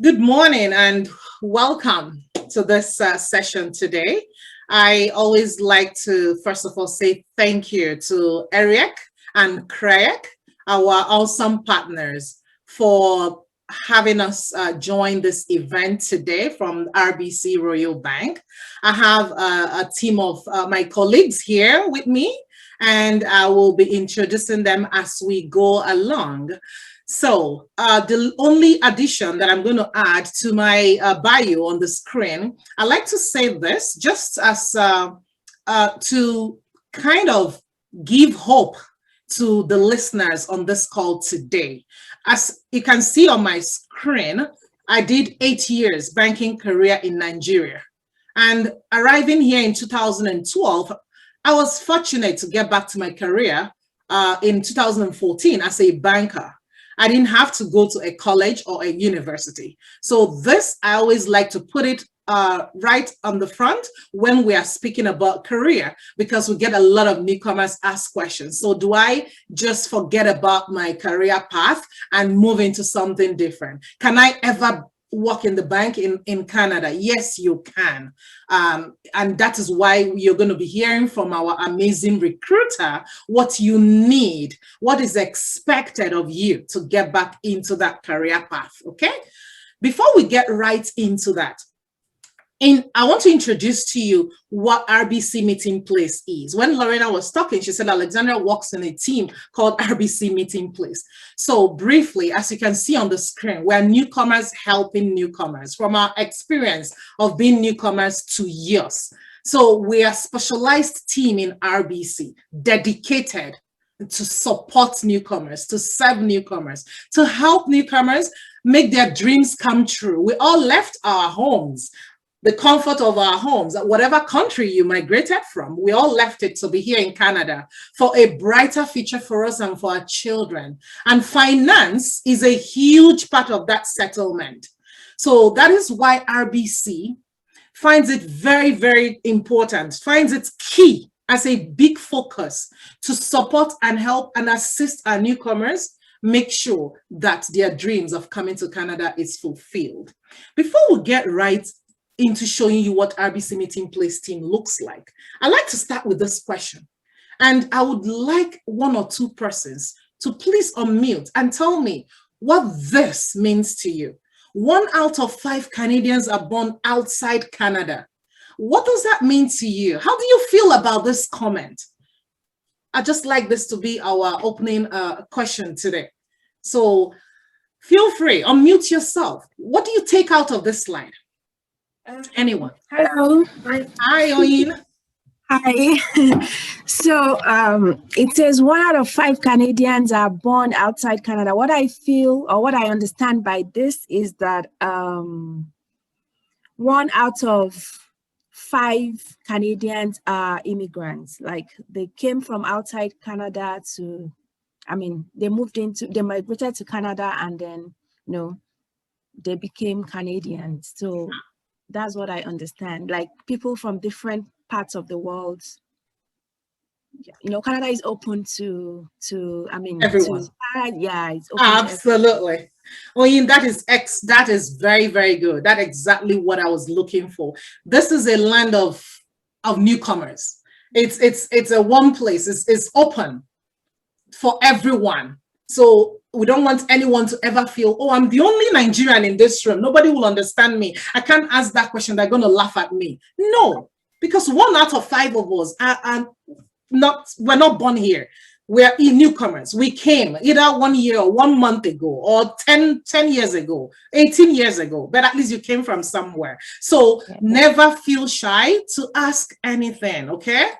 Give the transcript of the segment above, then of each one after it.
Good morning and welcome to this session today. I always like to, first of all, say thank you to Eric and Craig, our awesome partners, for having us join this event today from RBC Royal Bank. I have a team of my colleagues here with me, and I will be introducing them as we go along. So the only addition that I'm going to add to my bio on the screen, I like to say this just as to kind of give hope to the listeners on this call today. As you can see on my screen, I did 8 years banking career in Nigeria. And arriving here in 2012, I was fortunate to get back to my career in 2014 as a banker. I didn't have to go to a college or a university. So this, I always like to put it right on the front when we are speaking about career, because we get a lot of newcomers ask questions. So do I just forget about my career path and move into something different? Can I ever work in the bank in Canada? Yes, you can. And that is why you're going to be hearing from our amazing recruiter what you need, what is expected of you to get back into that career path, okay? Before we get right into that, I want to introduce to you what RBC Meeting Place is. When Lorena was talking, she said Alexandra works in a team called RBC Meeting Place. So briefly, as you can see on the screen, we're newcomers helping newcomers from our experience of being newcomers to years. So we are a specialized team in RBC, dedicated to support newcomers, to serve newcomers, to help newcomers make their dreams come true. We all left our homes, the comfort of our homes, whatever country you migrated from, we all left it to be here in Canada for a brighter future for us and for our children. And finance is a huge part of that settlement. So that is why RBC finds it very, very important, finds it key as a big focus to support and help and assist our newcomers make sure that their dreams of coming to Canada is fulfilled. Before we get right into showing you what RBC Meeting Place team looks like, I like to start with this question. And I would like one or two persons to please unmute and tell me what this means to you. 1 out of 5 Canadians are born outside Canada. What does that mean to you? How do you feel about this comment? I just like this to be our opening question today. So feel free, unmute yourself. What do you take out of this slide? Anyone? Hello. Hi, Oyin. Hi. So it says 1 out of 5 Canadians are born outside Canada. What I feel or what I understand by this is that 1 out of 5 Canadians are immigrants. Like they came from outside Canada to, they migrated to Canada and then, they became Canadians. So that's what I understand. Like people from different parts of the world. Canada is open to everyone. It's open absolutely. Oyin, that is very, very good. That's exactly what I was looking for. This is a land of newcomers. It's a one place. It's open for everyone. So we don't want anyone to ever feel, oh, I'm the only Nigerian in this room. Nobody will understand me. I can't ask that question. They're going to laugh at me. No, because 1 out of 5 of us we're not born here. We're newcomers. We came either 1 year or 1 month ago or 10 years ago, 18 years ago, but at least you came from somewhere. So never feel shy to ask anything, okay?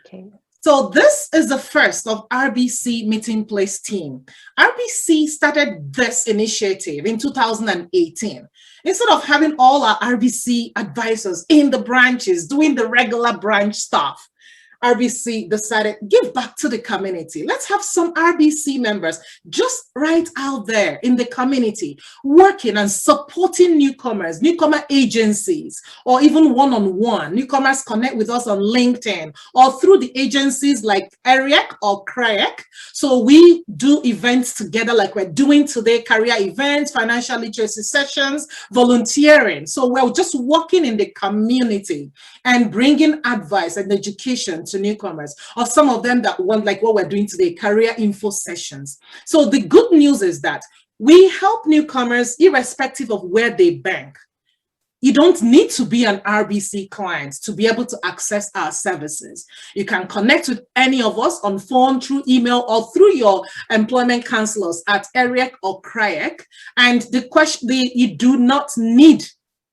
Okay. So this is the first of RBC Meeting Place team. RBC started this initiative in 2018. Instead of having all our RBC advisors in the branches doing the regular branch stuff, RBC decided, give back to the community. Let's have some RBC members just right out there in the community, working and supporting newcomers, newcomer agencies, or even one-on-one. Newcomers connect with us on LinkedIn or through the agencies like RBC or CREAC. So we do events together like we're doing today, career events, financial literacy sessions, volunteering. So we're just working in the community and bringing advice and education to newcomers, or some of them that want, like what we're doing today, career info sessions. So the good news is that we help newcomers irrespective of where they bank. You don't need to be an RBC client to be able to access our services. You can connect with any of us on phone, through email, or through your employment counselors at RBC or CREAC. And you do not need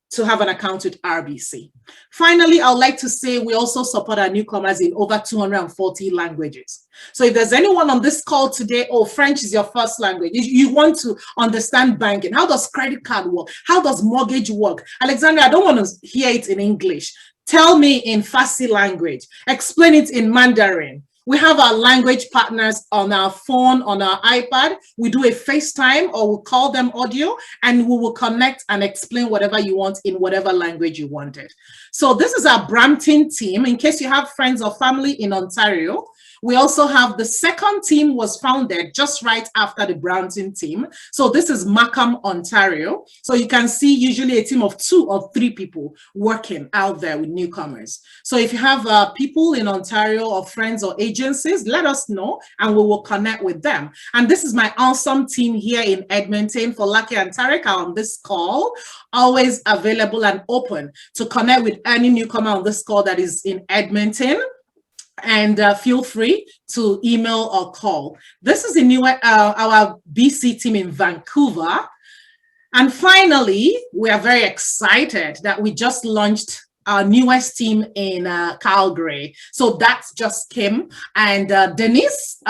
to have an account with RBC. Finally, I would like to say we also support our newcomers in over 240 languages. So if there's anyone on this call today, oh, French is your first language, you want to understand banking, how does credit card work? How does mortgage work? Alexandra, I don't want to hear it in English. Tell me in Farsi language, explain it in Mandarin. We have our language partners on our phone, on our iPad. We do a FaceTime or we call them audio, and we will connect and explain whatever you want in whatever language you wanted. So this is our Brampton team. In case you have friends or family in Ontario, we also have the second team was founded just right after the Brampton team. So this is Markham, Ontario. So you can see usually a team of 2 or 3 people working out there with newcomers. So if you have people in Ontario or friends or agencies, let us know and we will connect with them. And this is my awesome team here in Edmonton. For Lucky and Tarek are on this call, always available and open to connect with any newcomer on this call that is in Edmonton. And feel free to email or call. This is our BC team in Vancouver. And finally, we are very excited that we just launched our newest team in Calgary. So that just came. And Dennis,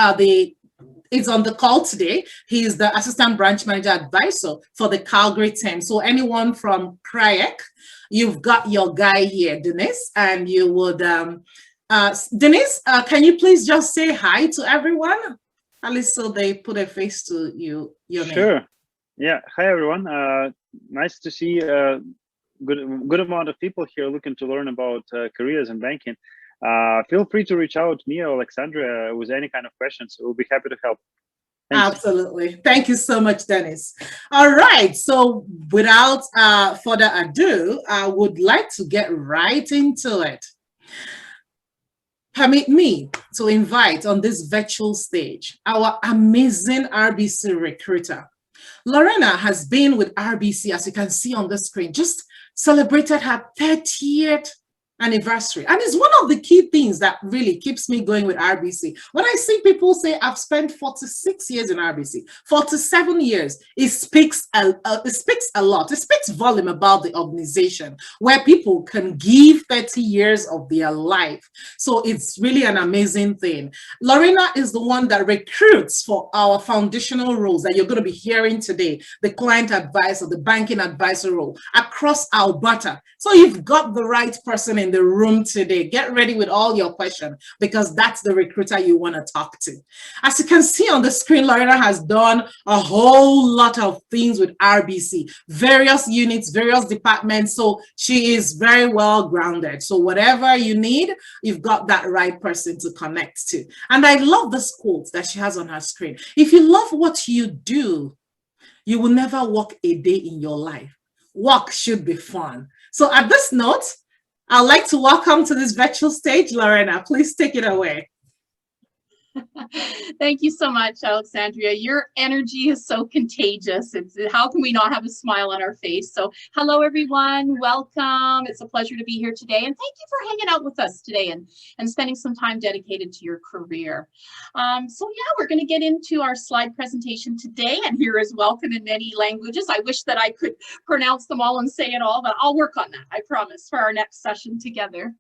is on the call today. He is the Assistant Branch Manager Advisor for the Calgary team. So anyone from CREAC, you've got your guy here, Dennis, and you would... Denise, can you please just say hi to everyone? At least so they put a face to your name. Sure. Yeah. Hi, everyone. Nice to see a good amount of people here looking to learn about careers in banking. Feel free to reach out to me or Alexandra with any kind of questions. We'll be happy to help. Thanks. Absolutely. Thank you so much, Dennis. All right. So without further ado, I would like to get right into it. Permit me to invite on this virtual stage our amazing RBC recruiter. Lorena has been with RBC, as you can see on the screen, just celebrated her 30th anniversary. And it's one of the key things that really keeps me going with RBC. When I see people say, I've spent 46 years in RBC, 47 years, it speaks a lot. It speaks volume about the organization where people can give 30 years of their life. So it's really an amazing thing. Lorena is the one that recruits for our foundational roles that you're going to be hearing today, the client advisor, the banking advisor role across Alberta. So you've got the right person in the room today. Get ready with all your questions because that's the recruiter you want to talk to. As you can see on the screen, Lorena has done a whole lot of things with RBC, various units, various departments. So she is very well grounded. So whatever you need, you've got that right person to connect to. And I love this quote that she has on her screen. If you love what you do, you will never work a day in your life. Work should be fun. So at this note, I'd like to welcome to this virtual stage, Lorena. Please take it away. Thank you so much, Alexandria. Your energy is so contagious. How can we not have a smile on our face? So hello, everyone. Welcome. It's a pleasure to be here today. And thank you for hanging out with us today and spending some time dedicated to your career. So yeah, we're going to get into our slide presentation today. And here is welcome in many languages. I wish that I could pronounce them all and say it all, but I'll work on that, I promise, for our next session together.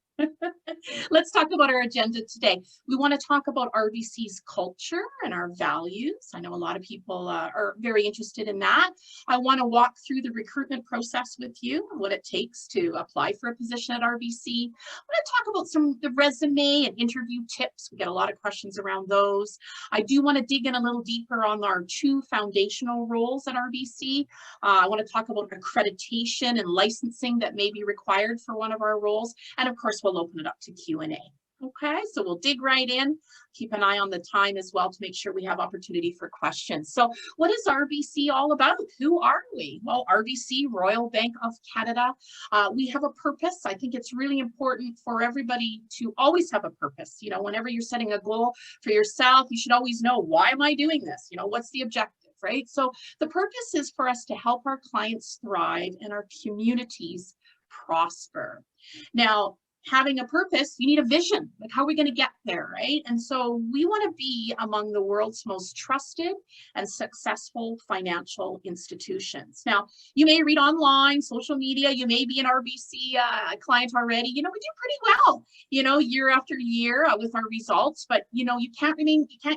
Let's talk about our agenda today. We want to talk about RBC's culture and our values. I know a lot of people are very interested in that. I want to walk through the recruitment process with you and what it takes to apply for a position at RBC. I want to talk about the resume and interview tips. We get a lot of questions around those. I do want to dig in a little deeper on our 2 foundational roles at RBC. I want to talk about accreditation and licensing that may be required for one of our roles. And of course, we'll open it up to Q&A. Okay, so we'll dig right in. Keep an eye on the time as well to make sure we have opportunity for questions. So what is RBC all about? Who are we? Well, RBC, Royal Bank of Canada. We have a purpose. I think it's really important for everybody to always have a purpose. You know, whenever you're setting a goal for yourself, you should always know, why am I doing this? You know, what's the objective, right? So the purpose is for us to help our clients thrive and our communities prosper. Now, having a purpose, you need a vision. Like, how are we going to get there, right? And so we want to be among the world's most trusted and successful financial institutions. Now, you may read online, social media, you may be an RBC client already. You know, we do pretty well, you know, year after year with our results, but, you know, you can't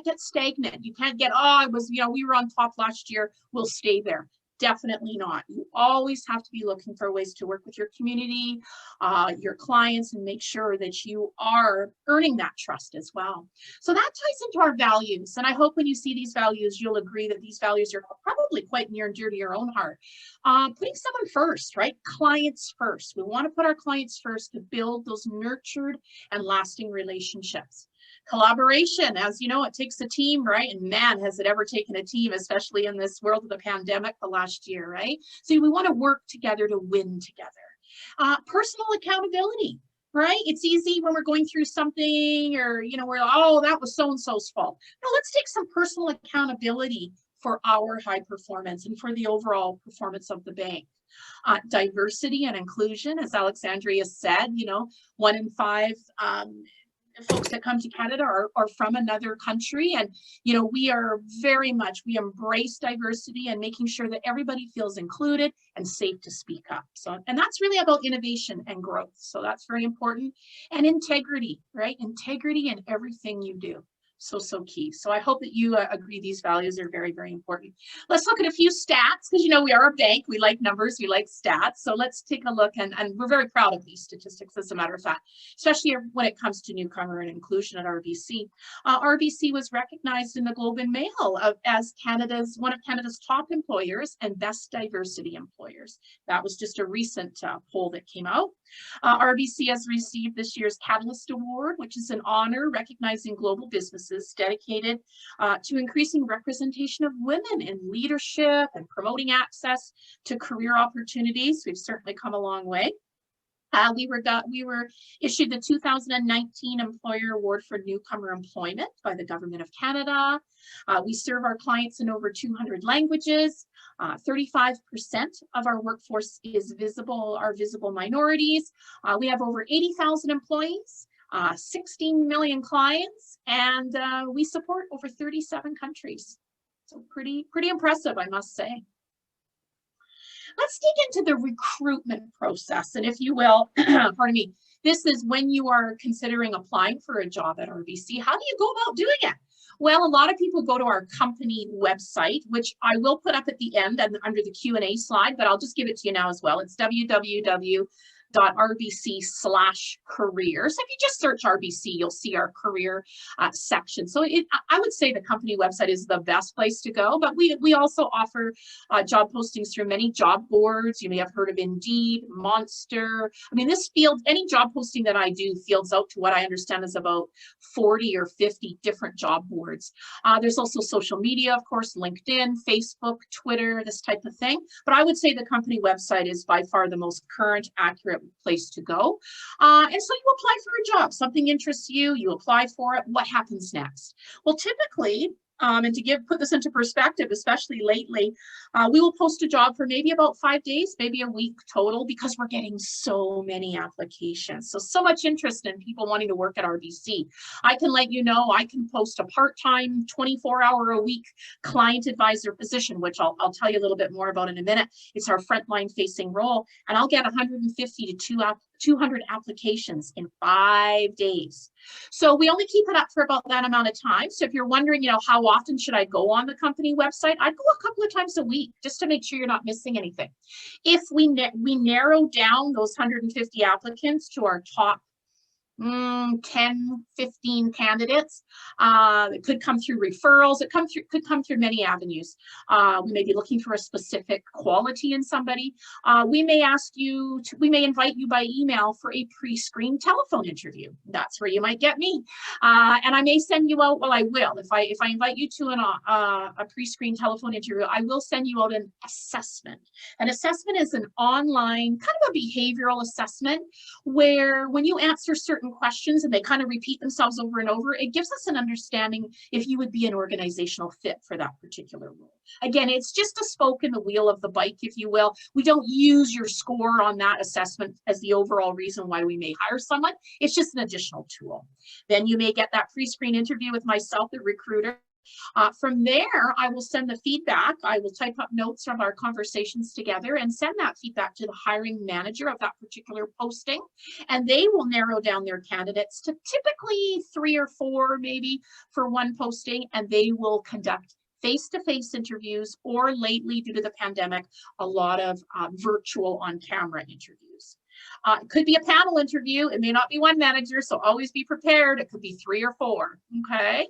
get stagnant. You can't get, we were on top last year, we'll stay there. Definitely not. You always have to be looking for ways to work with your community, your clients, and make sure that you are earning that trust as well. So that ties into our values. And I hope when you see these values, you'll agree that these values are probably quite near and dear to your own heart. Putting someone first, right? Clients first. We want to put our clients first to build those nurtured and lasting relationships. Collaboration, as you know, it takes a team, right? And man, has it ever taken a team, especially in this world of the pandemic the last year, right? So we want to work together to win together. Personal accountability, right? It's easy when we're going through something or, you know, we're, oh, that was so-and-so's fault. No, let's take some personal accountability for our high performance and for the overall performance of the bank. Diversity and inclusion, as Alexandria said, you know, 1 in 5 folks that come to Canada are from another country. And, you know, we embrace diversity and making sure that everybody feels included and safe to speak up. So, and that's really about innovation and growth. So that's very important. And integrity, right? Integrity in everything you do. So key. So I hope that you agree these values are very, very important. Let's look at a few stats, because, you know, we are a bank. We like numbers. We like stats. So let's take a look. And we're very proud of these statistics, as a matter of fact, especially when it comes to newcomer and inclusion at RBC. RBC was recognized in the Globe and Mail as one of Canada's top employers and best diversity employers. That was just a recent poll that came out. RBC has received this year's Catalyst Award, which is an honor recognizing global businesses dedicated to increasing representation of women in leadership and promoting access to career opportunities. We've certainly come a long way. We were issued the 2019 Employer Award for Newcomer Employment by the Government of Canada. We serve our clients in over 200 languages. 35% of our workforce is visible minorities. We have over 80,000 employees. 16 million clients, and we support over 37 countries. So pretty impressive, I must say. Let's dig into the recruitment process. And if you will, pardon me, this is when you are considering applying for a job at RBC. How do you go about doing it? Well, a lot of people go to our company website, which I will put up at the end and under the Q&A slide, but I'll just give it to you now as well. It's www.rbc/career. So if you just search RBC, you'll see our career section. So I would say the company website is the best place to go, but we also offer job postings through many job boards. You may have heard of Indeed, Monster. I mean, this field, any job posting that I do fields out to what I understand is about 40 or 50 different job boards. There's also social media, of course, LinkedIn, Facebook, Twitter, this type of thing. But I would say the company website is by far the most current, accurate place to go. And so you apply for a job, something interests you, you apply for it. What happens next? Well, typically, and to put this into perspective, especially lately, we will post a job for maybe about 5 days, maybe a week total, because we're getting so many applications. So much interest in people wanting to work at RBC. I can let you know, I can post a part-time 24-hour-a-week client advisor position, which I'll tell you a little bit more about in a minute. It's our frontline facing role, and I'll get 150 to 200 applications in 5 days. So we only keep it up for about that amount of time. So if you're wondering, how often should I go on the company website, I'd go a couple of times a week just to make sure you're not missing anything. If we narrow down those 150 applicants to our top 10, 15 candidates. It could come through referrals. It could come through many avenues. We may be looking for a specific quality in somebody. We may invite you by email for a pre-screened telephone interview. That's where you might get me. And I may send you out, well, I will. If I invite you to a pre-screened telephone interview, I will send you out an assessment. An assessment is an online kind of a behavioral assessment where when you answer certain questions and they kind of repeat themselves over and over, it gives us an understanding if you would be an organizational fit for that particular role. Again, it's just a spoke in the wheel of the bike, if you will. We don't use your score on that assessment as the overall reason why we may hire someone. It's just an additional tool. Then you may get that pre-screen interview with myself, the recruiter. From there, I will send the feedback. I will type up notes from our conversations together and send that feedback to the hiring manager of that particular posting. And they will narrow down their candidates to typically 3 or 4, maybe for one posting, and they will conduct face-to-face interviews, or lately, due to the pandemic, a lot of virtual on-camera interviews. It could be a panel interview. It may not be one manager, so always be prepared. It could be 3 or 4, okay?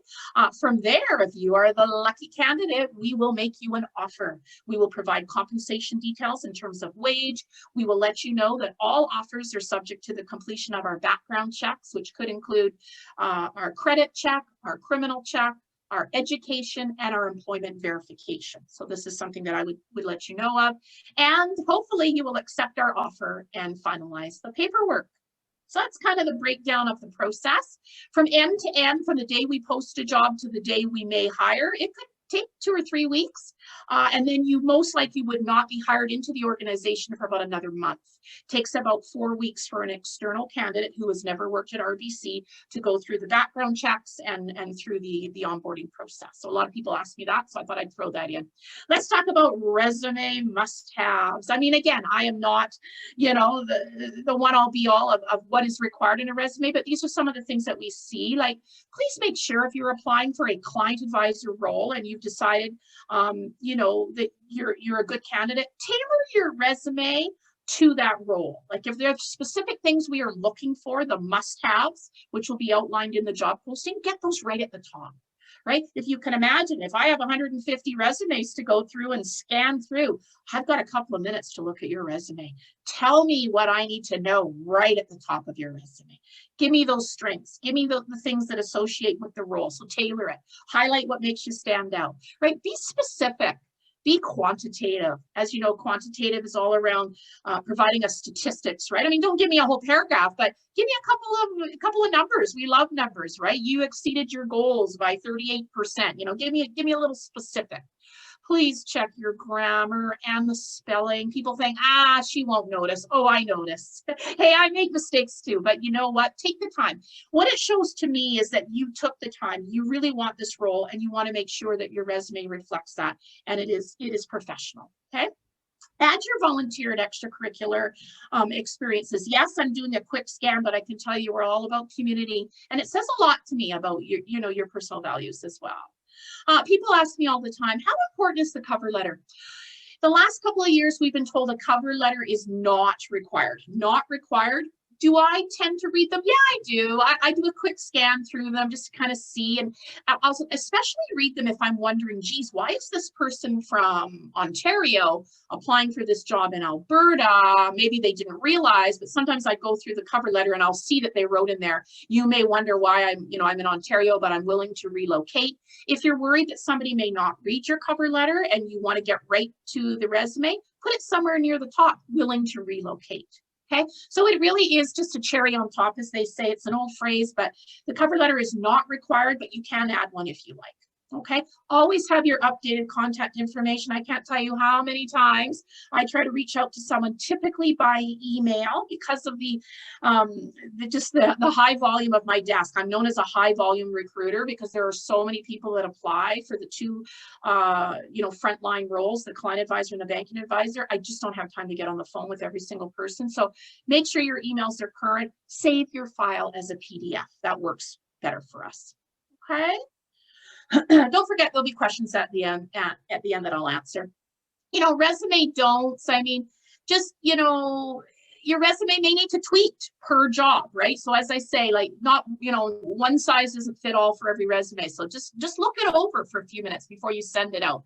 From there, if you are the lucky candidate, we will make you an offer. We will provide compensation details in terms of wage. We will let you know that all offers are subject to the completion of our background checks, which could include our credit check, our criminal check, our education, and our employment verification. So this is something that I would let you know of. And hopefully you will accept our offer and finalize the paperwork. So that's kind of the breakdown of the process. From end to end, from the day we post a job to the day we may hire, it could take 2 or 3 weeks. And then you most likely would not be hired into the organization for about another month. It takes about 4 weeks for an external candidate who has never worked at RBC to go through the background checks and through the onboarding process. So a lot of people ask me that, so I thought I'd throw that in. Let's talk about resume must-haves. I mean, again, I am not, the one-all be-all of what is required in a resume, but these are some of the things that we see. Like, please make sure if you're applying for a client advisor role and you've decided, that you're a good candidate, tailor your resume to that role. Like if there are specific things we are looking for, the must-haves, which will be outlined in the job posting, get those right at the top, right? If you can imagine, if I have 150 resumes to go through and scan through, I've got a couple of minutes to look at your resume. Tell me what I need to know right at the top of your resume. Give me those strengths. Give me the things that associate with the role. So tailor it. Highlight what makes you stand out, right? Be specific. Be quantitative. As you know, quantitative is all around providing us statistics, right? I mean, don't give me a whole paragraph, but give me a couple of numbers. We love numbers, right? You exceeded your goals by 38%. Give me a little specific. Please check your grammar and the spelling. People think, she won't notice. Oh, I notice. Hey, I make mistakes too, but you know what? Take the time. What it shows to me is that you took the time. You really want this role and you want to make sure that your resume reflects that. And it is professional, okay? Add your volunteer and extracurricular experiences. Yes, I'm doing a quick scan, but I can tell you we're all about community. And it says a lot to me about your personal values as well. People ask me all the time, how important is the cover letter? The last couple of years, we've been told a cover letter is not required. Not required. Do I tend to read them? Yeah, I do. I do a quick scan through them just to kind of see, and I'll especially read them if I'm wondering, geez, why is this person from Ontario applying for this job in Alberta? Maybe they didn't realize, but sometimes I go through the cover letter and I'll see that they wrote in there, you may wonder why I'm in Ontario, but I'm willing to relocate. If you're worried that somebody may not read your cover letter and you want to get right to the resume, put it somewhere near the top, willing to relocate. Okay, so it really is just a cherry on top, as they say. It's an old phrase, but the cover letter is not required, but you can add one if you like. Okay, always have your updated contact information. I can't tell you how many times I try to reach out to someone, typically by email, because of the high volume of my desk. I'm known as a high volume recruiter because there are so many people that apply for the two frontline roles, the client advisor and the banking advisor. I just don't have time to get on the phone with every single person. So make sure your emails are current. Save your file as a PDF. That works better for us. Okay. Don't forget, there'll be questions at the end that I'll answer. Resume don'ts. I mean, just, your resume may need to tweak per job, right? So as I say, like, not, one size doesn't fit all for every resume. So just look it over for a few minutes before you send it out.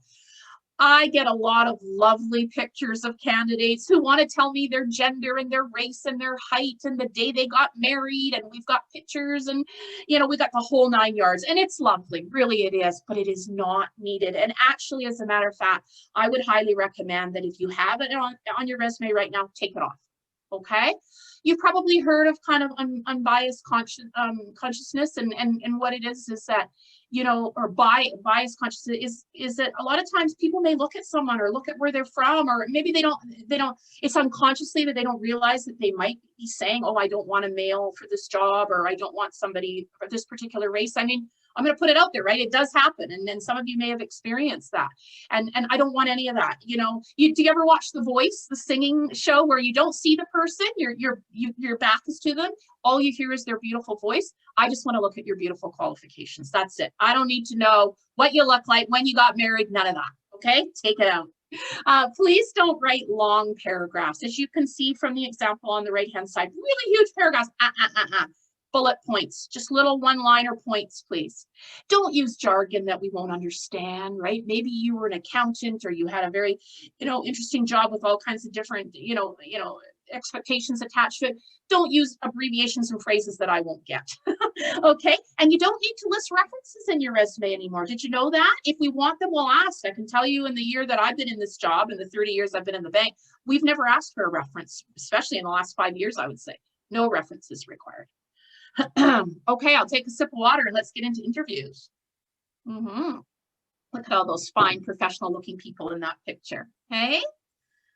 I get a lot of lovely pictures of candidates who want to tell me their gender and their race and their height and the day they got married, and we've got pictures and, we got the whole 9 yards, and it's lovely, really it is, but it is not needed. And actually, as a matter of fact, I would highly recommend that if you have it on your resume right now, take it off, okay? You've probably heard of kind of unbiased consciousness, and what it is that, or bias consciousness is that a lot of times people may look at someone or look at where they're from, or maybe they don't, it's unconsciously that they don't realize that they might be saying, oh, I don't want a male for this job, or I don't want somebody for this particular race. I mean, I'm going to put it out there, right? It does happen. And then some of you may have experienced that. And I don't want any of that. Do you ever watch The Voice, the singing show, where you don't see the person, your back is to them, all you hear is their beautiful voice? I just want to look at your beautiful qualifications. That's it. I don't need to know what you look like, when you got married, none of that. Okay, take it out. Please don't write long paragraphs. As you can see from the example on the right-hand side, really huge paragraphs. Bullet points, just little one-liner points, please. Don't use jargon that we won't understand, right? Maybe you were an accountant, or you had a very, interesting job with all kinds of different, expectations attached to it. Don't use abbreviations and phrases that I won't get. Okay, and you don't need to list references in your resume anymore. Did you know that? If we want them, we'll ask. I can tell you, in the year that I've been in this job, in the 30 years I've been in the bank, we've never asked for a reference, especially in the last 5 years, I would say. No references required. Okay, I'll take a sip of water and let's get into interviews. Look at all those fine professional looking people in that picture. Okay.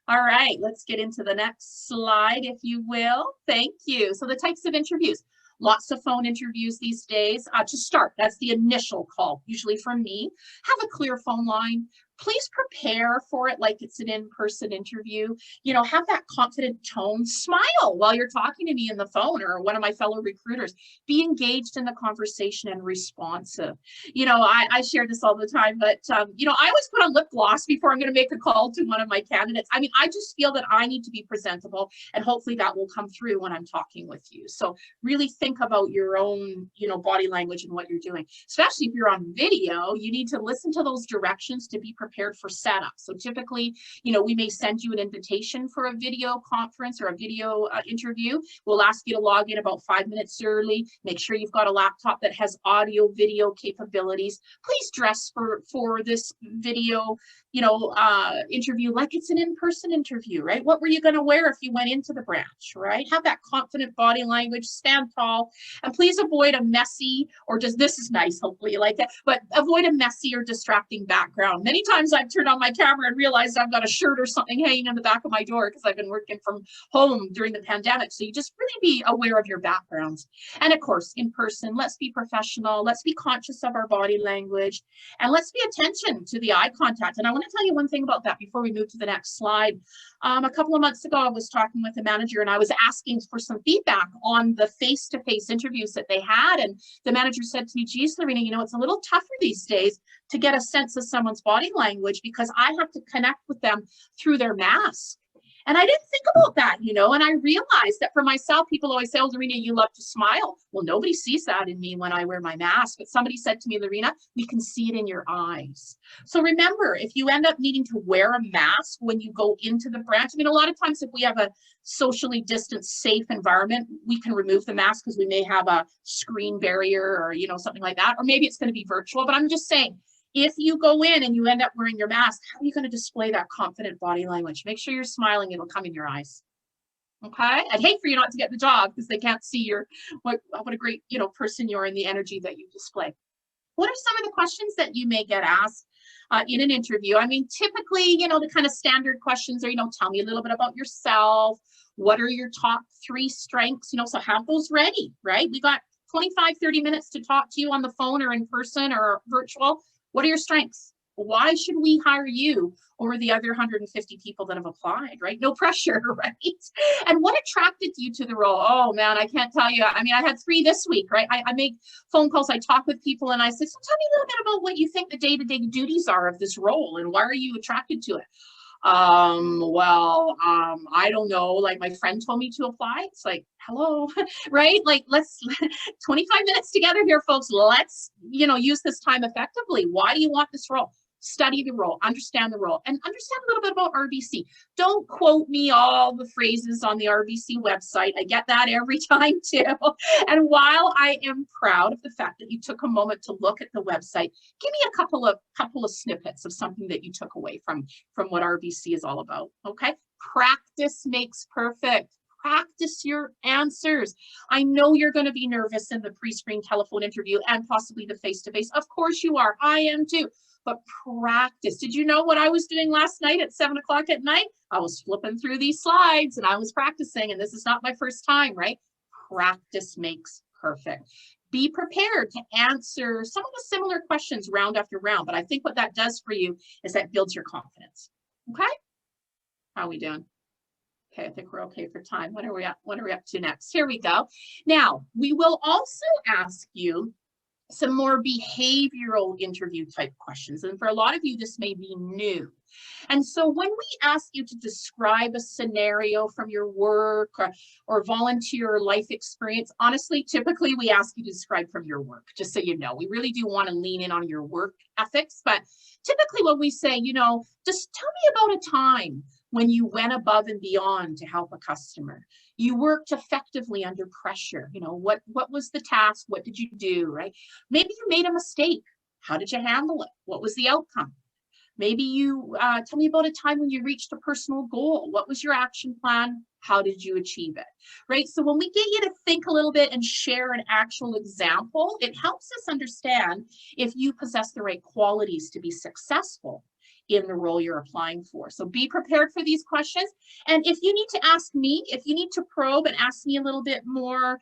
All right, let's get into the next slide, if you will. Thank you. So the types of interviews. Lots of phone interviews these days. To start, that's the initial call, usually from me. Have a clear phone line. Please prepare for it like it's an in-person interview. Have that confident tone. Smile while you're talking to me in the phone, or one of my fellow recruiters. Be engaged in the conversation and responsive. I share this all the time, but I always put on lip gloss before I'm going to make a call to one of my candidates. I mean, I just feel that I need to be presentable, and hopefully that will come through when I'm talking with you. So really think about your own, body language and what you're doing. Especially if you're on video, you need to listen to those directions to be prepared for setup. So typically, we may send you an invitation for a video conference or a video interview. We'll ask you to log in about 5 minutes early. Make sure you've got a laptop that has audio, video capabilities. Please dress for this video, interview like it's an in-person interview, right? What were you going to wear if you went into the branch, right? Have that confident body language, stand tall, and please avoid a messy, or just, this is nice, hopefully you like that, but avoid a messy or distracting background. Many times I've turned on my camera and realized I've got a shirt or something hanging in the back of my door because I've been working from home during the pandemic. So you just really be aware of your backgrounds. And of course, in person, let's be professional, let's be conscious of our body language, and let's pay attention to the eye contact. And I want to tell you one thing about that before we move to the next slide. A couple of months ago, I was talking with a manager and I was asking for some feedback on the face-to-face interviews that they had. And the manager said to me, geez, Lorena, it's a little tougher these days to get a sense of someone's body language because I have to connect with them through their mask. And I didn't think about that, and I realized that for myself, people always say, oh, Lorena, you love to smile. Well, nobody sees that in me when I wear my mask, but somebody said to me, Lorena, we can see it in your eyes. So remember, if you end up needing to wear a mask when you go into the branch, a lot of times if we have a socially distanced, safe environment, we can remove the mask because we may have a screen barrier or, something like that, or maybe it's going to be virtual, but I'm just saying, if you go in and you end up wearing your mask, how are you going to display that confident body language? Make sure you're smiling. It'll come in your eyes. Okay. I'd hate for you not to get the job because they can't see what a great, person you are and the energy that you display. What are some of the questions that you may get asked in an interview? I mean, typically, the kind of standard questions are, tell me a little bit about yourself. What are your top 3 strengths? So have those ready, right? We got 25, 30 minutes to talk to you on the phone or in person or virtual. What are your strengths? Why should we hire you over the other 150 people that have applied, right? No pressure, right? And what attracted you to the role? Oh man, I can't tell you. I mean, I had 3 this week, right? I make phone calls, I talk with people and I say, so tell me a little bit about what you think the day-to-day duties are of this role and why are you attracted to it? I don't know, like my friend told me to apply. It's like, hello, right? Like, let's 25 minutes together here, folks. Let's, use this time effectively. Why do you want this role? Study the role, understand the role, and understand a little bit about RBC. Don't quote me all the phrases on the RBC website. I get that every time too. And while I am proud of the fact that you took a moment to look at the website, give me a couple of snippets of something that you took away from what RBC is all about. Okay, practice makes perfect. Practice your answers. I know you're going to be nervous in the pre-screen telephone interview and possibly the face-to-face. Of course you are. I am too. But practice. Did you know what I was doing last night at 7 o'clock at night? I was flipping through these slides and I was practicing, and this is not my first time, right? Practice makes perfect. Be prepared to answer some of the similar questions round after round, but I think what that does for you is that builds your confidence. Okay? How are we doing? Okay, I think we're okay for time. What are we up to next? Here we go. Now, we will also ask you some more behavioral interview type questions. And for a lot of you, this may be new. And so when we ask you to describe a scenario from your work or volunteer life experience, honestly, typically we ask you to describe from your work, just so you know. We really do want to lean in on your work ethics, but typically when we say, just tell me about a time when you went above and beyond to help a customer. You worked effectively under pressure. What was the task? What did you do, right? Maybe you made a mistake. How did you handle it? What was the outcome? Maybe you tell me about a time when you reached a personal goal. What was your action plan? How did you achieve it, right? So when we get you to think a little bit and share an actual example, it helps us understand if you possess the right qualities to be successful in the role you're applying for. So be prepared for these questions. And if you need to ask me, if you need to probe and ask me a little bit more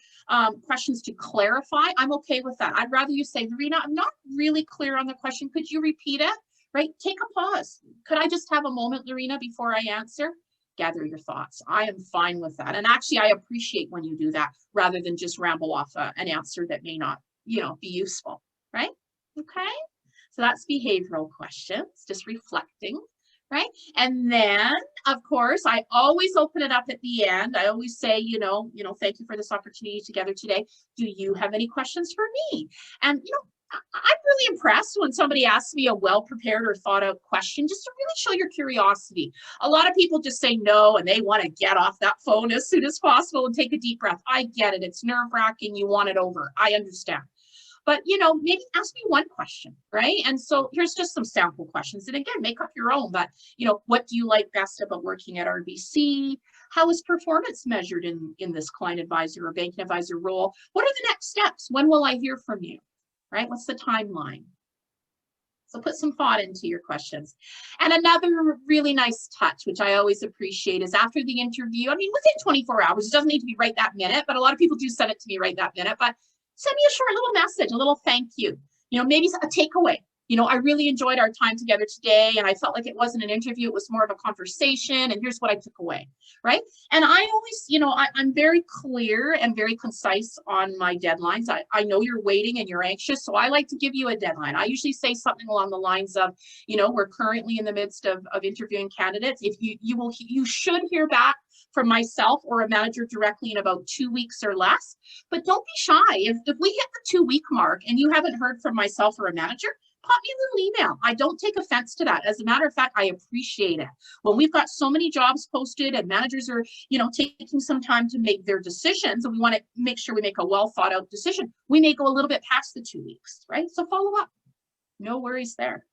questions to clarify, I'm okay with that. I'd rather you say, Verena, I'm not really clear on the question. Could you repeat it? Right? Take a pause. Could I just have a moment, Lorena, before I answer? Gather your thoughts. I am fine with that. And actually, I appreciate when you do that rather than just ramble off an answer that may not, be useful, right? Okay. So that's behavioral questions, just reflecting, right? And then, of course, I always open it up at the end. I always say, thank you for this opportunity together today. Do you have any questions for me? And, I'm really impressed when somebody asks me a well-prepared or thought-out question, just to really show your curiosity. A lot of people just say no, and they want to get off that phone as soon as possible and take a deep breath. I get it. It's nerve-wracking. You want it over. I understand. But, maybe ask me one question, right? And so here's just some sample questions. And again, make up your own. But, what do you like best about working at RBC? How is performance measured in this client advisor or banking advisor role? What are the next steps? When will I hear from you? Right? What's the timeline? So put some thought into your questions. And another really nice touch, which I always appreciate, is after the interview, within 24 hours, it doesn't need to be right that minute, but a lot of people do send it to me right that minute, but send me a short little message, a little thank you, maybe a takeaway. I really enjoyed our time together today, and I felt like it wasn't an interview, it was more of a conversation, and here's what I took away, right? And I always, I'm very clear and very concise on my deadlines. I know you're waiting and you're anxious, so I like to give you a deadline. I usually say something along the lines of, we're currently in the midst of interviewing candidates. If you should hear back from myself or a manager directly in about 2 weeks or less, but don't be shy. If we hit the 2-week mark and you haven't heard from myself or a manager, pop me a little email. I don't take offense to that. As a matter of fact, I appreciate it. When we've got so many jobs posted and managers are, taking some time to make their decisions, and we want to make sure we make a well thought out decision, we may go a little bit past the 2 weeks, right? So follow up. No worries there.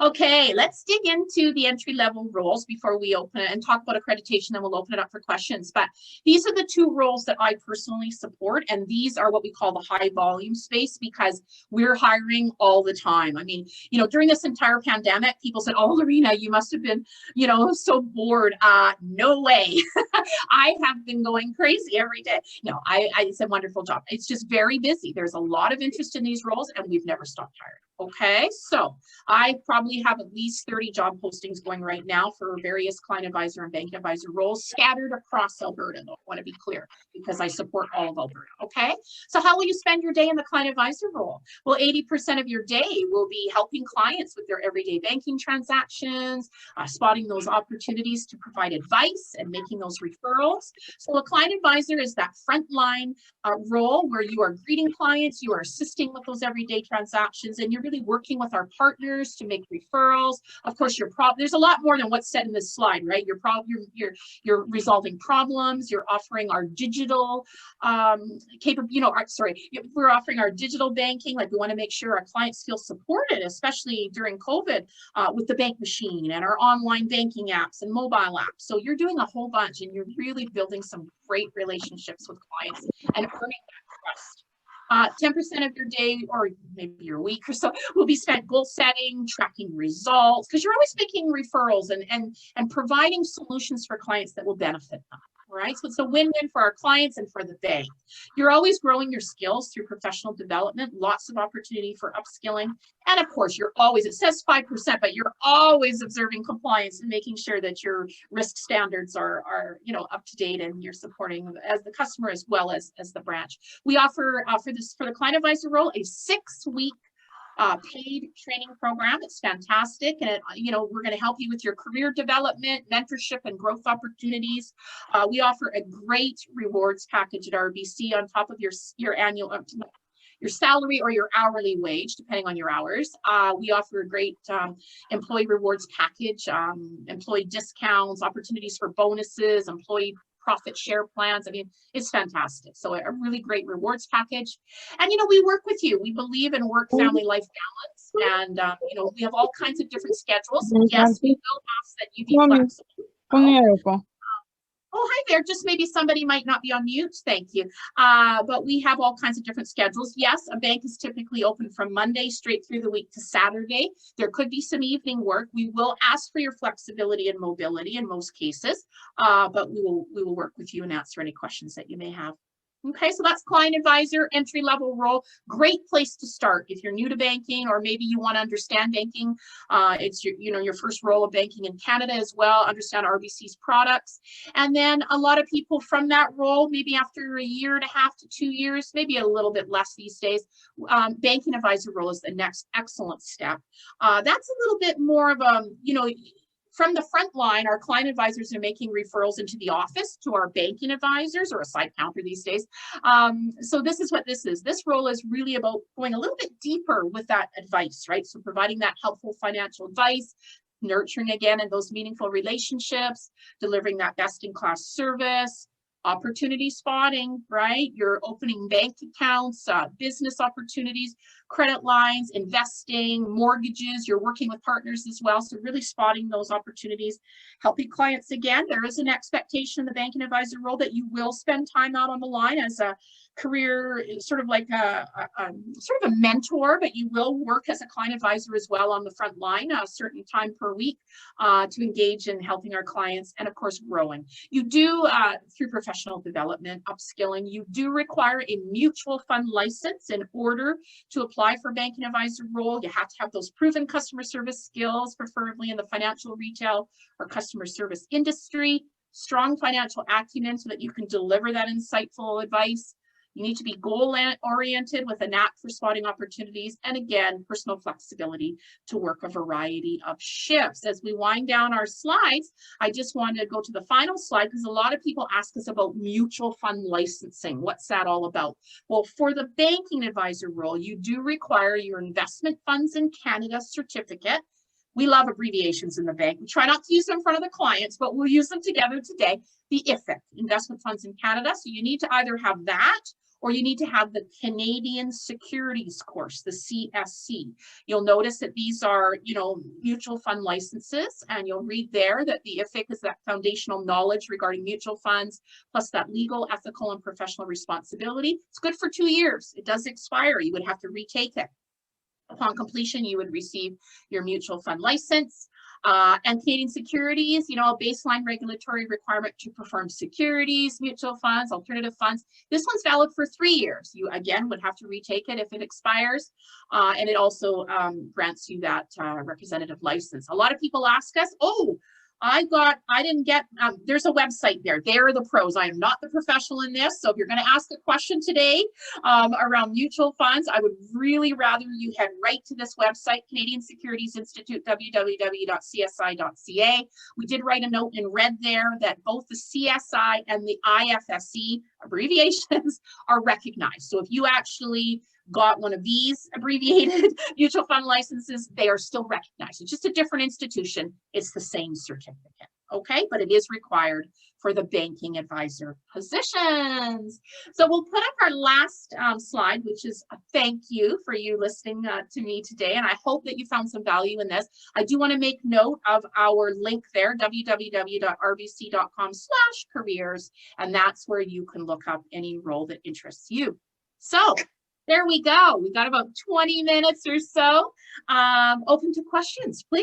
Okay, let's dig into the entry-level roles before we open it and talk about accreditation, then we'll open it up for questions. But these are the two roles that I personally support, and these are what we call the high volume space because we're hiring all the time. I mean, you know, during this entire pandemic, people said, oh, Lorena, you must have been, you know, so bored. No way. I have been going crazy every day. No, it's a wonderful job. It's just very busy. There's a lot of interest in these roles and we've never stopped hiring. Okay, so I probably have at least 30 job postings going right now for various client advisor and bank advisor roles scattered across Alberta, though. I want to be clear because I support all of Alberta. Okay, so how will you spend your day in the client advisor role? Well, 80% of your day will be helping clients with their everyday banking transactions, spotting those opportunities to provide advice and making those referrals. So a client advisor is that frontline role where you are greeting clients, you are assisting with those everyday transactions, and you're really working with our partners to make referrals. Of course, there's a lot more than what's said in this slide, right? You're resolving problems. You're offering our digital we're offering our digital banking. Like we want to make sure our clients feel supported, especially during COVID, with the bank machine and our online banking apps and mobile apps. So you're doing a whole bunch, and you're really building some great relationships with clients and earning that trust. 10% of your day, or maybe your week or so, will be spent goal setting, tracking results, because you're always making referrals and providing solutions for clients that will benefit them. Right? So it's a win-win for our clients and for the bank. You're always growing your skills through professional development, lots of opportunity for upskilling. And of course, you're always, it says 5%, but you're always observing compliance and making sure that your risk standards are up to date and you're supporting as the customer as well as the branch. We offer for the client advisor role, a 6-week paid training program. It's fantastic, and we're going to help you with your career development, mentorship, and growth opportunities. We offer a great rewards package at RBC on top of your annual your salary or your hourly wage, depending on your hours. We offer a great employee rewards package, employee discounts, opportunities for bonuses, employee profit share plans. I mean, it's fantastic. So a really great rewards package. And, we work with you. We believe in work, family, life balance. And, we have all kinds of different schedules. Yes, we will ask that you be flexible. Oh, hi there. Just maybe somebody might not be on mute. Thank you. But we have all kinds of different schedules. Yes, a bank is typically open from Monday straight through the week to Saturday. There could be some evening work. We will ask for your flexibility and mobility in most cases, but we will work with you and answer any questions that you may have. Okay, so that's client advisor, entry-level role. Great place to start if you're new to banking, or maybe you want to understand banking. It's your first role of banking in Canada as well. Understand RBC's products, and then a lot of people from that role, maybe after 1.5 to 2 years, maybe a little bit less these days. Banking advisor role is the next excellent step. That's a little bit more of a from the front line, our client advisors are making referrals into the office to our banking advisors, or a side counter these days. So this is what this is. This role is really about going a little bit deeper with that advice, right? So providing that helpful financial advice, nurturing again in those meaningful relationships, delivering that best-in-class service, opportunity spotting, right? You're opening bank accounts, business opportunities, credit lines, investing, mortgages. You're working with partners as well. So really spotting those opportunities, helping clients. Again, there is an expectation in the banking advisor role that you will spend time out on the line as a career, sort of like a mentor, but you will work as a client advisor as well on the front line a certain time per week to engage in helping our clients, and of course growing. You do through professional development, upskilling, you do require a mutual fund license in order to apply for banking advisor role. You have to have those proven customer service skills, preferably in the financial, retail, or customer service industry, strong financial acumen so that you can deliver that insightful advice. You need to be goal-oriented with a knack for spotting opportunities, and again, personal flexibility to work a variety of shifts. As we wind down our slides, I just wanted to go to the final slide because a lot of people ask us about mutual fund licensing. What's that all about? Well, for the banking advisor role, you do require your Investment Funds in Canada certificate. We love abbreviations in the bank. We try not to use them in front of the clients, but we'll use them together today. The IFIC, Investment Funds in Canada. So you need to either have that, or you need to have the Canadian Securities course, the CSC. You'll notice that these are, you know, mutual fund licenses, and you'll read there that the IFIC is that foundational knowledge regarding mutual funds, plus that legal, ethical, and professional responsibility. It's good for 2 years. It does expire. You would have to retake it. Upon completion, you would receive your mutual fund license. And Canadian Securities, you know, a baseline regulatory requirement to perform securities, mutual funds, alternative funds. This one's valid for 3 years. You, again, would have to retake it if it expires. And it also grants you that representative license. A lot of people ask us, oh, I didn't get, there's a website there. They're the pros. I am not the professional in this. So if you're going to ask a question today around mutual funds, I would really rather you head right to this website, Canadian Securities Institute, www.csi.ca. We did write a note in red there that both the CSI and the IFSC abbreviations are recognized. So if you actually got one of these abbreviated mutual fund licenses, they are still recognized. It's just a different institution. It's the same certificate, okay? But it is required for the banking advisor positions. So we'll put up our last slide, which is a thank you for you listening to me today. And I hope that you found some value in this. I do want to make note of our link there, www.rbc.com/careers. And that's where you can look up any role that interests you. So there we go. We've got about 20 minutes or so. Open to questions, please.